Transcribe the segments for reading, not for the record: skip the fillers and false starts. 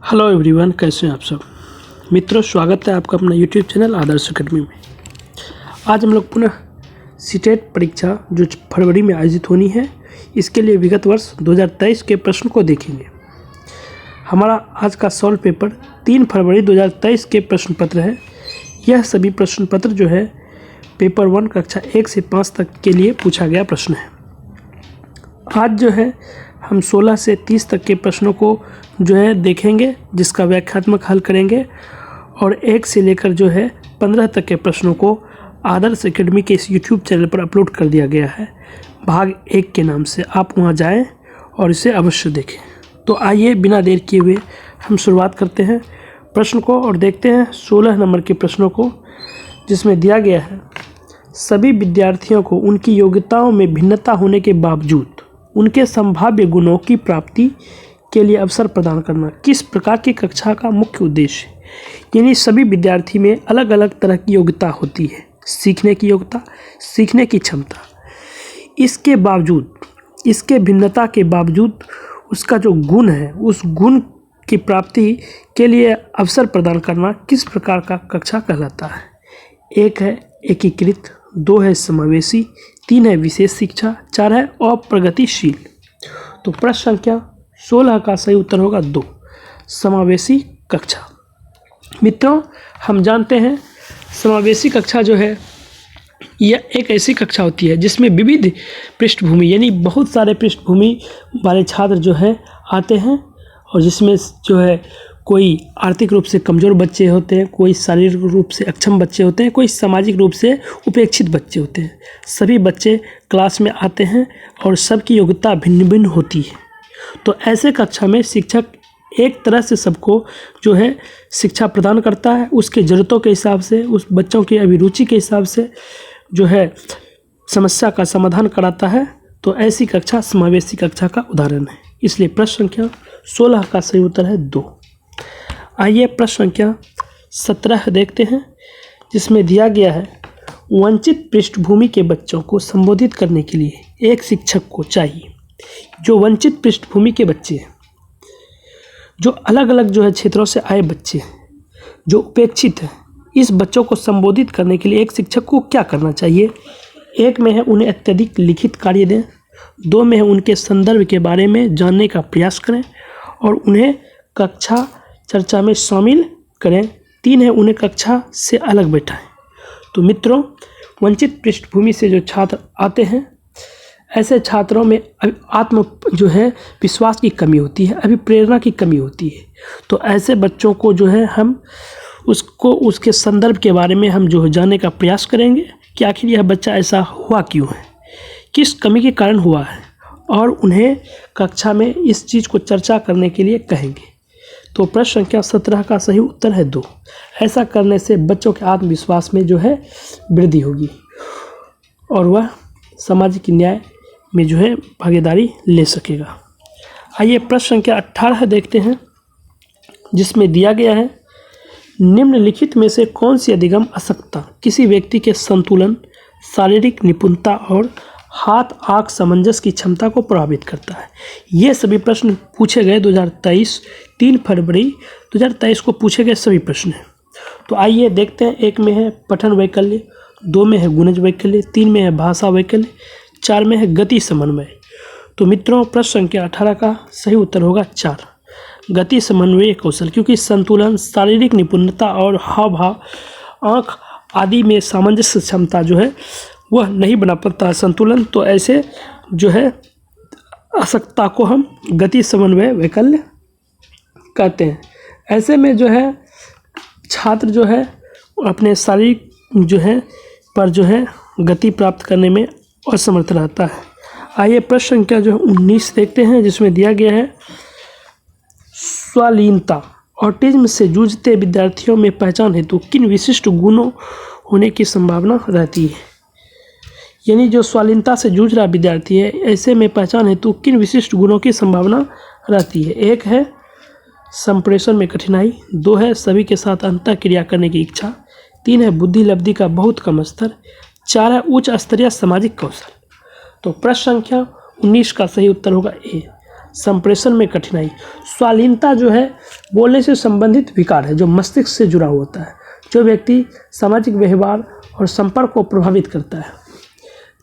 Hello everyone, कैसे हैं आप सब मित्रों। स्वागत है आपका अपना यूट्यूब चैनल आदर्श अकेडमी में। आज हम लोग पुनः सीटेट परीक्षा जो फरवरी में आयोजित होनी है, इसके लिए विगत वर्ष 2023 के प्रश्न को देखेंगे। हमारा आज का सॉल्व पेपर 3 फरवरी 2023 के प्रश्न पत्र है। यह सभी प्रश्न पत्र जो है पेपर 1 कक्षा 1 से 5 तक के लिए पूछा गया प्रश्न है। आज जो है हम 16 से 30 तक के प्रश्नों को जो है देखेंगे, जिसका व्याख्यात्मक हल करेंगे, और 1 से लेकर जो है 15 तक के प्रश्नों को आदर्श एकेडमी के इस यूट्यूब चैनल पर अपलोड कर दिया गया है भाग 1 के नाम से। आप वहां जाएं और इसे अवश्य देखें। तो आइए बिना देर किए हुए हम शुरुआत करते हैं प्रश्न को और देखते हैं 16 नंबर के प्रश्नों को, जिसमें दिया गया है सभी विद्यार्थियों को उनकी योग्यताओं में भिन्नता होने के बावजूद उनके संभाव्य गुणों की प्राप्ति के लिए अवसर प्रदान करना किस प्रकार की कक्षा का मुख्य उद्देश्य है। यानी सभी विद्यार्थी में अलग अलग तरह की योग्यता होती है, सीखने की योग्यता, सीखने की क्षमता। इसके बावजूद, इसके भिन्नता के बावजूद उसका जो गुण है, उस गुण की प्राप्ति के लिए अवसर प्रदान करना किस प्रकार का कक्षा कहलाता है। 1 है एकीकृत, 2 है समावेशी, 3 है विशेष शिक्षा, 4 है अप्रगतिशील। तो प्रश्न संख्या 16 का सही उत्तर होगा 2, समावेशी कक्षा। मित्रों, हम जानते हैं समावेशी कक्षा जो है यह एक ऐसी कक्षा होती है जिसमें विविध पृष्ठभूमि यानी बहुत सारे पृष्ठभूमि वाले छात्र जो है आते हैं, और जिसमें जो है कोई आर्थिक रूप से कमज़ोर बच्चे होते हैं, कोई शारीरिक रूप से अक्षम बच्चे होते हैं, कोई सामाजिक रूप से उपेक्षित बच्चे होते हैं। सभी बच्चे क्लास में आते हैं और सबकी योग्यता भिन्न भिन्न होती है। तो ऐसे कक्षा में शिक्षक एक तरह से सबको जो है शिक्षा प्रदान करता है, उसके ज़रूरतों के हिसाब से, उस बच्चों की अभिरुचि के हिसाब से जो है समस्या का समाधान कराता है। तो ऐसी कक्षा समावेशी कक्षा का उदाहरण है। इसलिए प्रश्न संख्या 16 का सही उत्तर है 2। आइए प्रश्न संख्या 17 देखते हैं, जिसमें दिया गया है वंचित पृष्ठभूमि के बच्चों को संबोधित करने के लिए एक शिक्षक को चाहिए। जो वंचित पृष्ठभूमि के बच्चे हैं, जो अलग अलग जो है क्षेत्रों से आए बच्चे हैं, जो उपेक्षित हैं, इस बच्चों को संबोधित करने के लिए एक शिक्षक को क्या करना चाहिए। 1 में है उन्हें अत्यधिक लिखित कार्य दें, 2 में है उनके संदर्भ के बारे में जानने का प्रयास करें और उन्हें कक्षा चर्चा में शामिल करें, 3 है उन्हें कक्षा से अलग बैठाएं। तो मित्रों, वंचित पृष्ठभूमि से जो छात्र आते हैं, ऐसे छात्रों में आत्म जो है विश्वास की कमी होती है, अभी प्रेरणा की कमी होती है। तो ऐसे बच्चों को जो है हम उसको उसके संदर्भ के बारे में हम जो है जानने का प्रयास करेंगे कि आखिर यह बच्चा ऐसा हुआ क्यों है, किस कमी के कारण हुआ है, और उन्हें कक्षा में इस चीज़ को चर्चा करने के लिए कहेंगे। तो प्रश्न संख्या 17 का सही उत्तर है 2। ऐसा करने से बच्चों के आत्मविश्वास में जो है वृद्धि होगी और वह सामाजिक न्याय में जो है भागीदारी ले सकेगा। आइए प्रश्न संख्या 18 देखते हैं, जिसमें दिया गया है निम्नलिखित में से कौन सी अधिगम अशक्तता किसी व्यक्ति के संतुलन, शारीरिक निपुणता और हाथ आँख सामंजस्य की क्षमता को प्रभावित करता है। ये सभी प्रश्न पूछे गए 2023 3 फरवरी 2023 को पूछे गए सभी प्रश्न हैं। तो आइए देखते हैं। 1 में है पठन वैकल्य, 2 में है गुणज वैकल्य, 3 में है भाषा वैकल्य, 4 में है गति समन्वय। तो मित्रों, प्रश्न संख्या 18 का सही उत्तर होगा 4, गति समन्वय कौशल, क्योंकि संतुलन, शारीरिक निपुणता और हाव भाव, आँख आदि में सामंजस्य क्षमता जो है वह नहीं बना पाता संतुलन। तो ऐसे जो है अशक्तता को हम गति समन्वय वैकल्य कहते हैं। ऐसे में जो है छात्र जो है अपने शारीरिक जो है पर जो है गति प्राप्त करने में असमर्थ रहता है। आइए प्रश्न संख्या जो है 19 देखते हैं, जिसमें दिया गया है स्वालीनता ऑटिज्म से जूझते विद्यार्थियों में पहचान हेतु किन विशिष्ट गुणों होने की संभावना रहती है। यानी जो स्वालीनता से जूझ रहा विद्यार्थी है, ऐसे में पहचान हेतु किन विशिष्ट गुणों की संभावना रहती है। 1 है संप्रेषण में कठिनाई, 2 है सभी के साथ अंतः क्रिया करने की इच्छा, 3 है बुद्धि लब्धि का बहुत कम स्तर, 4 है उच्च स्तरीय सामाजिक कौशल। तो प्रश्न संख्या 19 का सही उत्तर होगा ए, संप्रेषण में कठिनाई। स्वालीनता जो है बोलने से संबंधित विकार है जो मस्तिष्क से जुड़ा होता है, जो व्यक्ति सामाजिक व्यवहार और संपर्क को प्रभावित करता है।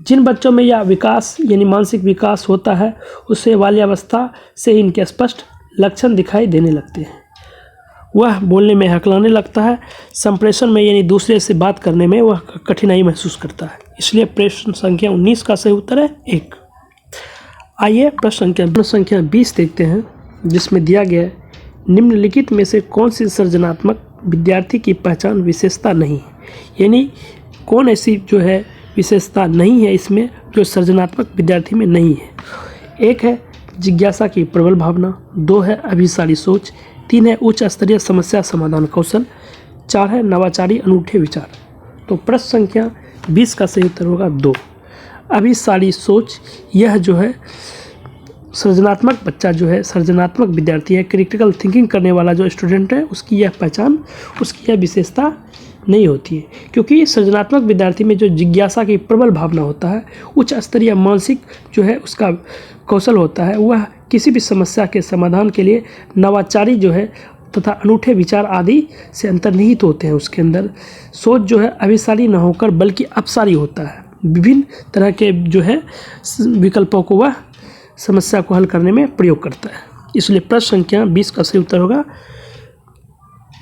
जिन बच्चों में यह विकास यानी मानसिक विकास होता है उससे बाल्यावस्था से ही इनके स्पष्ट लक्षण दिखाई देने लगते हैं। वह बोलने में हकलाने लगता है, संप्रेषण में यानी दूसरे से बात करने में वह कठिनाई महसूस करता है। इसलिए प्रश्न संख्या 19 का सही उत्तर है 1। आइए प्रश्न संख्या 20 देखते हैं, जिसमें दिया गया है निम्नलिखित में से कौन सी सृजनात्मक विद्यार्थी की पहचान विशेषता नहीं है, यानी कौन ऐसी जो है विशेषता नहीं है इसमें जो सृजनात्मक विद्यार्थी में नहीं है। 1 है जिज्ञासा की प्रबल भावना, 2 है अभिसारी सोच, 3 है उच्च स्तरीय समस्या समाधान कौशल, 4 है नवाचारी अनूठे विचार। तो प्रश्न संख्या 20 का सही उत्तर होगा 2 अभिसारी सोच। यह जो है सृजनात्मक बच्चा जो है सृजनात्मक विद्यार्थी है, क्रिटिकल थिंकिंग करने वाला जो स्टूडेंट है उसकी यह पहचान, उसकी यह विशेषता नहीं होती है, क्योंकि सृजनात्मक विद्यार्थी में जो जिज्ञासा की प्रबल भावना होता है, उच्च स्तरीय मानसिक जो है उसका कौशल होता है, वह किसी भी समस्या के समाधान के लिए नवाचारी जो है तथा अनूठे विचार आदि से अंतर्निहित होते हैं। उसके अंदर सोच जो है अभिसारी न होकर बल्कि अपसारी होता है, विभिन्न तरह के जो है विकल्पों को वह समस्या को हल करने में प्रयोग करता है। इसलिए प्रश्न संख्या 20 का सही उत्तर होगा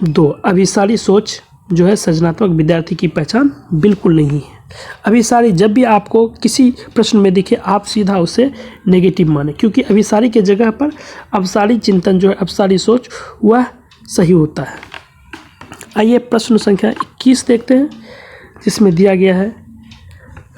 2 अभिसारी सोच जो है सृजनात्मक विद्यार्थी की पहचान बिल्कुल नहीं है। अभिसारी जब भी आपको किसी प्रश्न में दिखे आप सीधा उसे नेगेटिव माने, क्योंकि अभिसारी के जगह पर अपसारी चिंतन जो है अपसारी सोच वह सही होता है। आइए प्रश्न संख्या 21 देखते हैं, जिसमें दिया गया है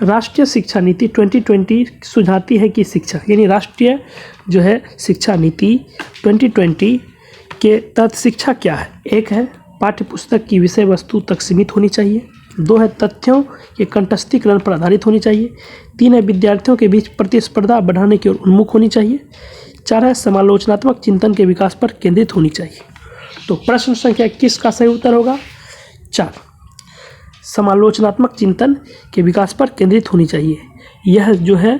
राष्ट्रीय शिक्षा नीति 2020 सुझाती है कि शिक्षा यानी राष्ट्रीय जो है शिक्षा नीति 2020 के तहत शिक्षा क्या है। 1 है पाठ्य पुस्तक की विषय वस्तु तक सीमित होनी चाहिए, 2 है तथ्यों के कंठस्थीकरण पर आधारित होनी चाहिए, 3 है विद्यार्थियों के बीच प्रतिस्पर्धा बढ़ाने की ओर उन्मुख होनी चाहिए, 4 है समालोचनात्मक चिंतन के विकास पर केंद्रित होनी चाहिए। तो प्रश्न संख्या 21 का सही उत्तर होगा 4 समालोचनात्मक चिंतन के विकास पर केंद्रित होनी चाहिए। यह जो है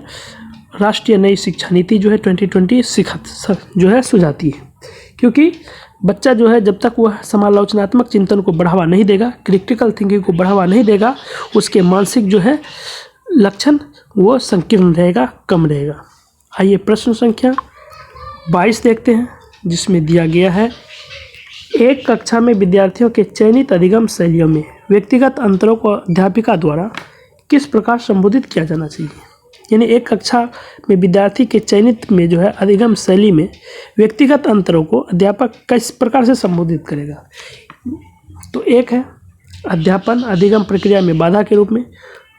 राष्ट्रीय नई शिक्षा नीति जो है 2020 जो है सुझाती है, क्योंकि बच्चा जो है जब तक वह समालोचनात्मक चिंतन को बढ़ावा नहीं देगा, क्रिटिकल थिंकिंग को बढ़ावा नहीं देगा, उसके मानसिक जो है लक्षण वो संकीर्ण रहेगा, कम रहेगा। आइए प्रश्न संख्या 22 देखते हैं, जिसमें दिया गया है एक कक्षा में विद्यार्थियों के चयनित अधिगम शैलियों में व्यक्तिगत अंतरों को अध्यापिका द्वारा किस प्रकार संबोधित किया जाना चाहिए। यानी एक कक्षा में विद्यार्थी के चयनित में जो है अधिगम शैली में व्यक्तिगत अंतरों को अध्यापक किस प्रकार से संबोधित करेगा। तो 1 है अध्यापन अधिगम प्रक्रिया में बाधा के रूप में,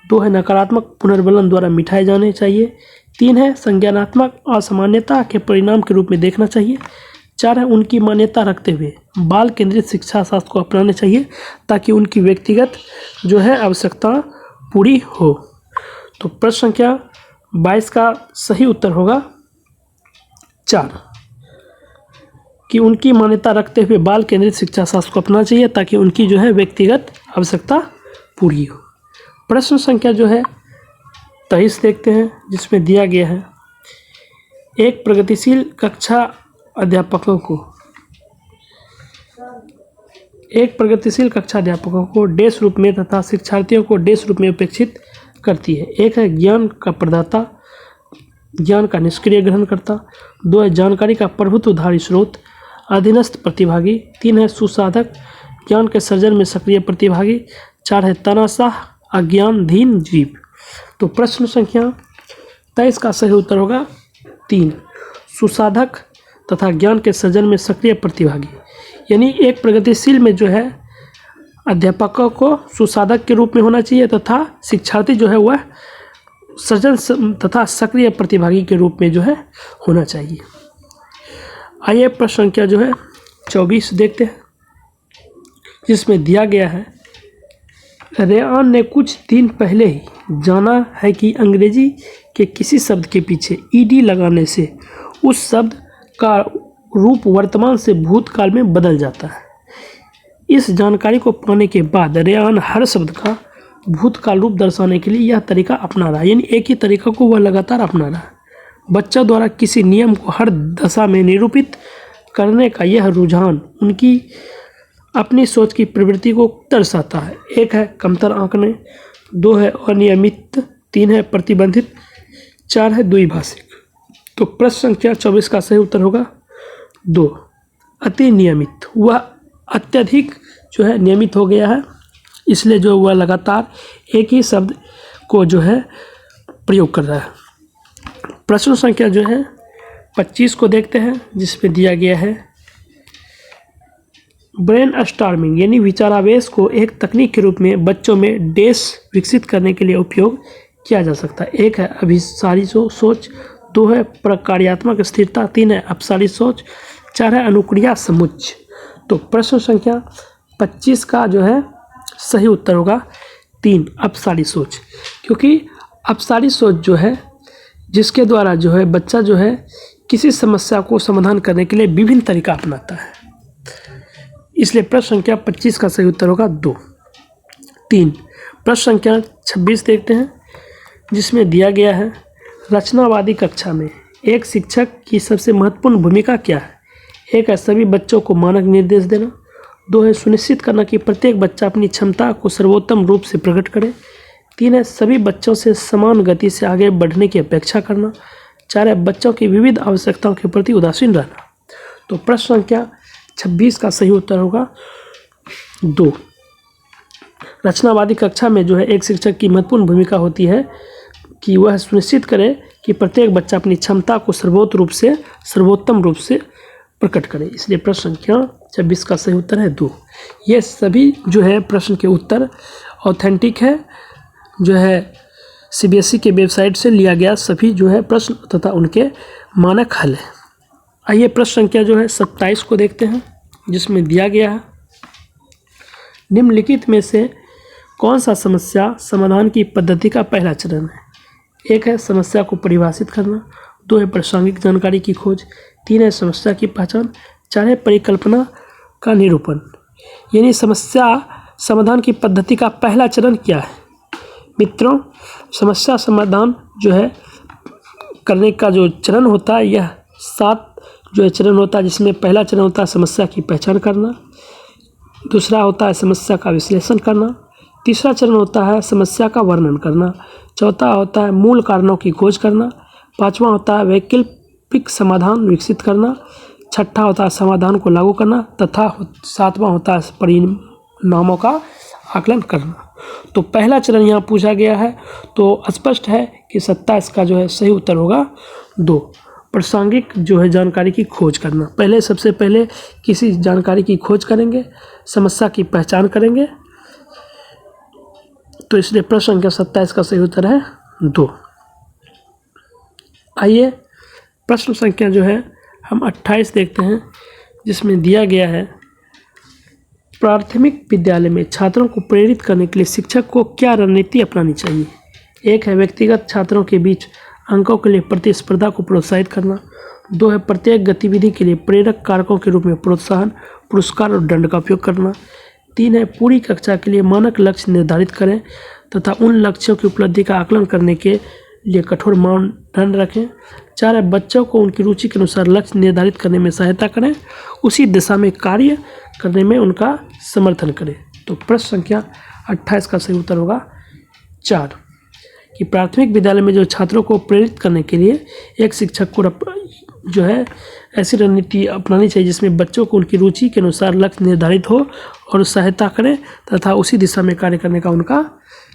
2 है नकारात्मक पुनर्बलन द्वारा मिटाए जाने चाहिए, 3 है संज्ञानात्मक असामान्यता के परिणाम के रूप में देखना चाहिए, 4 है उनकी मान्यता रखते हुए बाल केंद्रित शिक्षा शास्त्र को अपनाने चाहिए ताकि उनकी व्यक्तिगत जो है आवश्यकता पूरी हो। तो प्रश्न संख्या 22 का सही उत्तर होगा 4 कि उनकी मान्यता रखते हुए बाल केंद्रित शिक्षा शास्त्र को अपनाना चाहिए ताकि उनकी जो है व्यक्तिगत आवश्यकता पूरी हो। प्रश्न संख्या जो है 23 देखते हैं, जिसमें दिया गया है एक प्रगतिशील कक्षा अध्यापकों को डेस रूप में तथा शिक्षार्थियों को डेस रूप में उपेक्षित करती है। 1 है ज्ञान का प्रदाता, ज्ञान का निष्क्रिय ग्रहणकर्ता, 2 है जानकारी का प्रभुत्वधारी स्रोत अधीनस्थ प्रतिभागी, 3 है सुसाधक ज्ञान के सृजन में सक्रिय प्रतिभागी, 4 है तानाशाह अज्ञानधीन जीव। तो प्रश्न संख्या 23 का सही उत्तर होगा 3 सुसाधक तथा ज्ञान के सृजन में सक्रिय प्रतिभागी। यानी एक प्रगतिशील में जो है अध्यापकों को सुसाधक के रूप में होना चाहिए तथा शिक्षार्थी जो है वह सृजन तथा सक्रिय प्रतिभागी के रूप में जो है होना चाहिए। आइए प्रश्न संख्या जो है 24 देखते हैं, जिसमें दिया गया है रेयान ने कुछ दिन पहले ही जाना है कि अंग्रेजी के किसी शब्द के पीछे ईडी लगाने से उस शब्द का रूप वर्तमान से भूतकाल में बदल जाता है। इस जानकारी को पाने के बाद रेयान हर शब्द का भूतकाल रूप दर्शाने के लिए यह तरीका अपना रहा, यानी एक ही तरीका को वह लगातार अपना रहा। बच्चा द्वारा किसी नियम को हर दशा में निरूपित करने का यह रुझान उनकी अपनी सोच की प्रवृत्ति को दर्शाता है। 1 है कमतर आंकने, 2 है अनियमित, 3 है प्रतिबंधित, 4 है द्विभाषिक। तो प्रश्न संख्या 24 का सही उत्तर होगा 2, अति नियमित। वह अत्यधिक जो है नियमित हो गया है, इसलिए जो वह लगातार एक ही शब्द को जो है प्रयोग कर रहा है। प्रश्न संख्या जो है 25 को देखते हैं, जिसमें दिया गया है ब्रेन स्टॉर्मिंग यानी विचारावेश को एक तकनीक के रूप में बच्चों में डैश विकसित करने के लिए उपयोग किया जा सकता है। 1 है अभिसारी सोच, 2 है प्रकार्यात्मक स्थिरता, 3 है अपसारी सोच, 4 है अनुक्रिया समुच्चय। तो प्रश्न संख्या 25 का जो है सही उत्तर होगा 3, अपसारी सोच। क्योंकि अपसारी सोच जो है जिसके द्वारा जो है बच्चा जो है किसी समस्या को समाधान करने के लिए विभिन्न तरीका अपनाता है, इसलिए प्रश्न संख्या 25 का सही उत्तर होगा 2, 3। प्रश्न संख्या 26 देखते हैं, जिसमें दिया गया है रचनावादी कक्षा में एक शिक्षक की सबसे महत्वपूर्ण भूमिका क्या है। 1 है सभी बच्चों को मानक निर्देश देना, 2 है सुनिश्चित करना कि प्रत्येक बच्चा अपनी क्षमता को सर्वोत्तम रूप से प्रकट करे, 3 है सभी बच्चों से समान गति से आगे बढ़ने की अपेक्षा करना, 4 है बच्चों की विविध आवश्यकताओं के प्रति उदासीन रहना। तो प्रश्न संख्या 26 का सही उत्तर होगा 2। रचनावादी कक्षा में जो है एक शिक्षक की महत्वपूर्ण भूमिका होती है कि वह सुनिश्चित करे कि प्रत्येक बच्चा अपनी क्षमता को सर्वोत्तम रूप से प्रकट करे, इसलिए प्रश्न संख्या 26 का सही उत्तर है 2। ये सभी जो है प्रश्न के उत्तर ऑथेंटिक है, जो है CBSE के वेबसाइट से लिया गया सभी जो है प्रश्न तथा उनके मानक हल है। आइए प्रश्न संख्या जो है 27 को देखते हैं, जिसमें दिया गया है निम्नलिखित में से कौन सा समस्या समाधान की पद्धति का पहला चरण है। 1 है समस्या को परिभाषित करना, 2 है प्रासंगिक जानकारी की खोज, 3 है समस्या की पहचान, 4 है परिकल्पना का निरूपण। यानी समस्या समाधान की पद्धति का पहला चरण क्या है। मित्रों, समस्या समाधान जो है करने का जो चरण होता है, यह 7 जो है चरण होता है, जिसमें पहला चरण होता है समस्या की पहचान करना, दूसरा होता है समस्या का विश्लेषण करना, तीसरा चरण होता है समस्या का वर्णन करना, चौथा होता है मूल कारणों की खोज करना, पांचवा होता है वैकल्पिक समाधान विकसित करना, छठा होता है समाधान को लागू करना तथा सातवां होता है परिणामों का आकलन करना। तो पहला चरण यहाँ पूछा गया है, तो स्पष्ट है कि 27 का जो है सही उत्तर होगा 2, प्रासंगिक जो है जानकारी की खोज करना। सबसे पहले किसी जानकारी की खोज करेंगे, समस्या की पहचान करेंगे, तो इसलिए प्रश्न संख्या 27 का सही उत्तर है 2। आइए प्रश्न संख्या जो है हम 28 देखते हैं, जिसमें दिया गया है प्राथमिक विद्यालय में छात्रों को प्रेरित करने के लिए शिक्षक को क्या रणनीति अपनानी चाहिए। 1 है व्यक्तिगत छात्रों के बीच अंकों के लिए प्रतिस्पर्धा को प्रोत्साहित करना, 2 है प्रत्येक गतिविधि के लिए प्रेरक कारकों के रूप में प्रोत्साहन, पुरस्कार और दंड का उपयोग करना, 3 है पूरी कक्षा के लिए मानक लक्ष्य निर्धारित करें तथा उन लक्ष्यों की उपलब्धि का आकलन करने के लिए कठोर मानदंड रखें, 4 है बच्चों को उनकी रुचि के अनुसार लक्ष्य निर्धारित करने में सहायता करें, उसी दिशा में कार्य करने में उनका समर्थन करें। तो प्रश्न संख्या 28 का सही उत्तर होगा 4, कि प्राथमिक विद्यालय में जो छात्रों को प्रेरित करने के लिए एक शिक्षक को जो है ऐसी रणनीति अपनानी चाहिए जिसमें बच्चों को उनकी रुचि के अनुसार लक्ष्य निर्धारित हो और सहायता करें तथा उसी दिशा में कार्य करने का उनका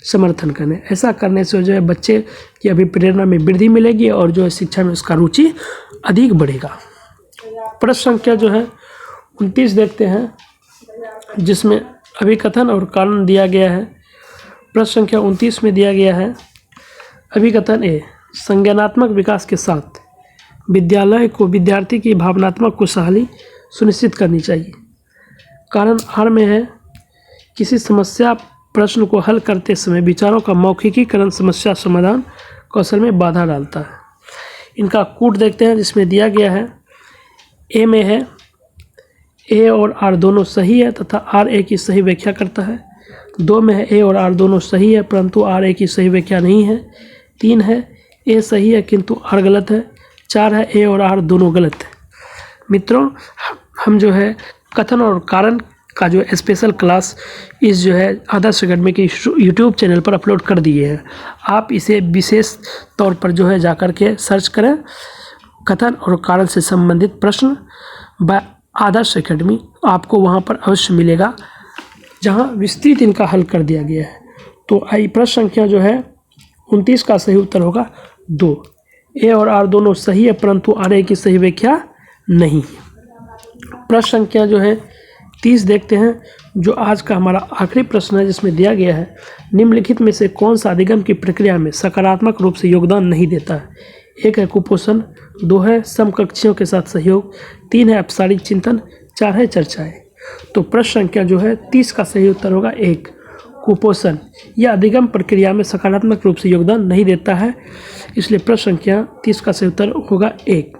समर्थन करें। ऐसा करने से जो है बच्चे की अभिप्रेरणा में वृद्धि मिलेगी और जो है शिक्षा में उसका रुचि अधिक बढ़ेगा। प्रश्न संख्या जो है 29 देखते हैं, जिसमें अभिकथन और कारण दिया गया है। प्रश्न संख्या 29 में दिया गया है अभिकथन ए, संज्ञानात्मक विकास के साथ विद्यालय को विद्यार्थी की भावनात्मक खुशहाली सुनिश्चित करनी चाहिए। कारण आर में है किसी समस्या प्रश्न को हल करते समय विचारों का मौखिकीकरण समस्या समाधान कौशल में बाधा डालता है। इनका कूट देखते हैं, जिसमें दिया गया है ए में है ए और आर दोनों सही है तथा आर ए की सही व्याख्या करता है। 2 में है ए और आर दोनों सही है परंतु आर ए की सही व्याख्या नहीं है। 3 है ए सही है किंतु आर गलत है। 4 है ए और आर दोनों गलत है। मित्रों, हम जो है कथन और कारण का जो स्पेशल क्लास इस जो है आदर्श एकेडमी के यूट्यूब चैनल पर अपलोड कर दिए हैं। आप इसे विशेष तौर पर जो है जाकर के सर्च करें, कथन और कारण से संबंधित प्रश्न व आदर्श एकेडमी, आपको वहां पर अवश्य मिलेगा, जहां विस्तृत इनका हल कर दिया गया है। तो आई प्रश्न संख्या जो है 29 का सही उत्तर होगा 2। ए और आर दोनों सही है, परंतु आर ए की सही व्याख्या नहीं है। प्रश्न संख्या जो है 30 देखते हैं, जो आज का हमारा आखिरी प्रश्न है, जिसमें दिया गया है निम्नलिखित में से कौन सा अधिगम की प्रक्रिया में सकारात्मक रूप से योगदान नहीं देता है। 1 है कुपोषण, 2 है समकक्षियों के साथ सहयोग, 3 है अपसारिक चिंतन, 4 है चर्चाएं। तो प्रश्न संख्या जो है 30 का सही उत्तर होगा 1, कुपोषण। यह अधिगम प्रक्रिया में सकारात्मक रूप से योगदान नहीं देता है, इसलिए प्रश्न संख्या 30 का सही उत्तर होगा 1।